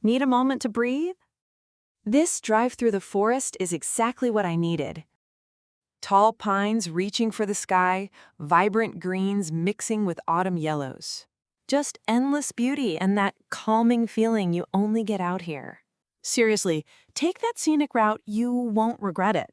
Need a moment to breathe? This drive through the forest is exactly what I needed. Tall pines reaching for the sky, vibrant greens mixing with autumn yellows. Just endless beauty and that calming feeling you only get out here. Seriously, take that scenic route, you won't regret it.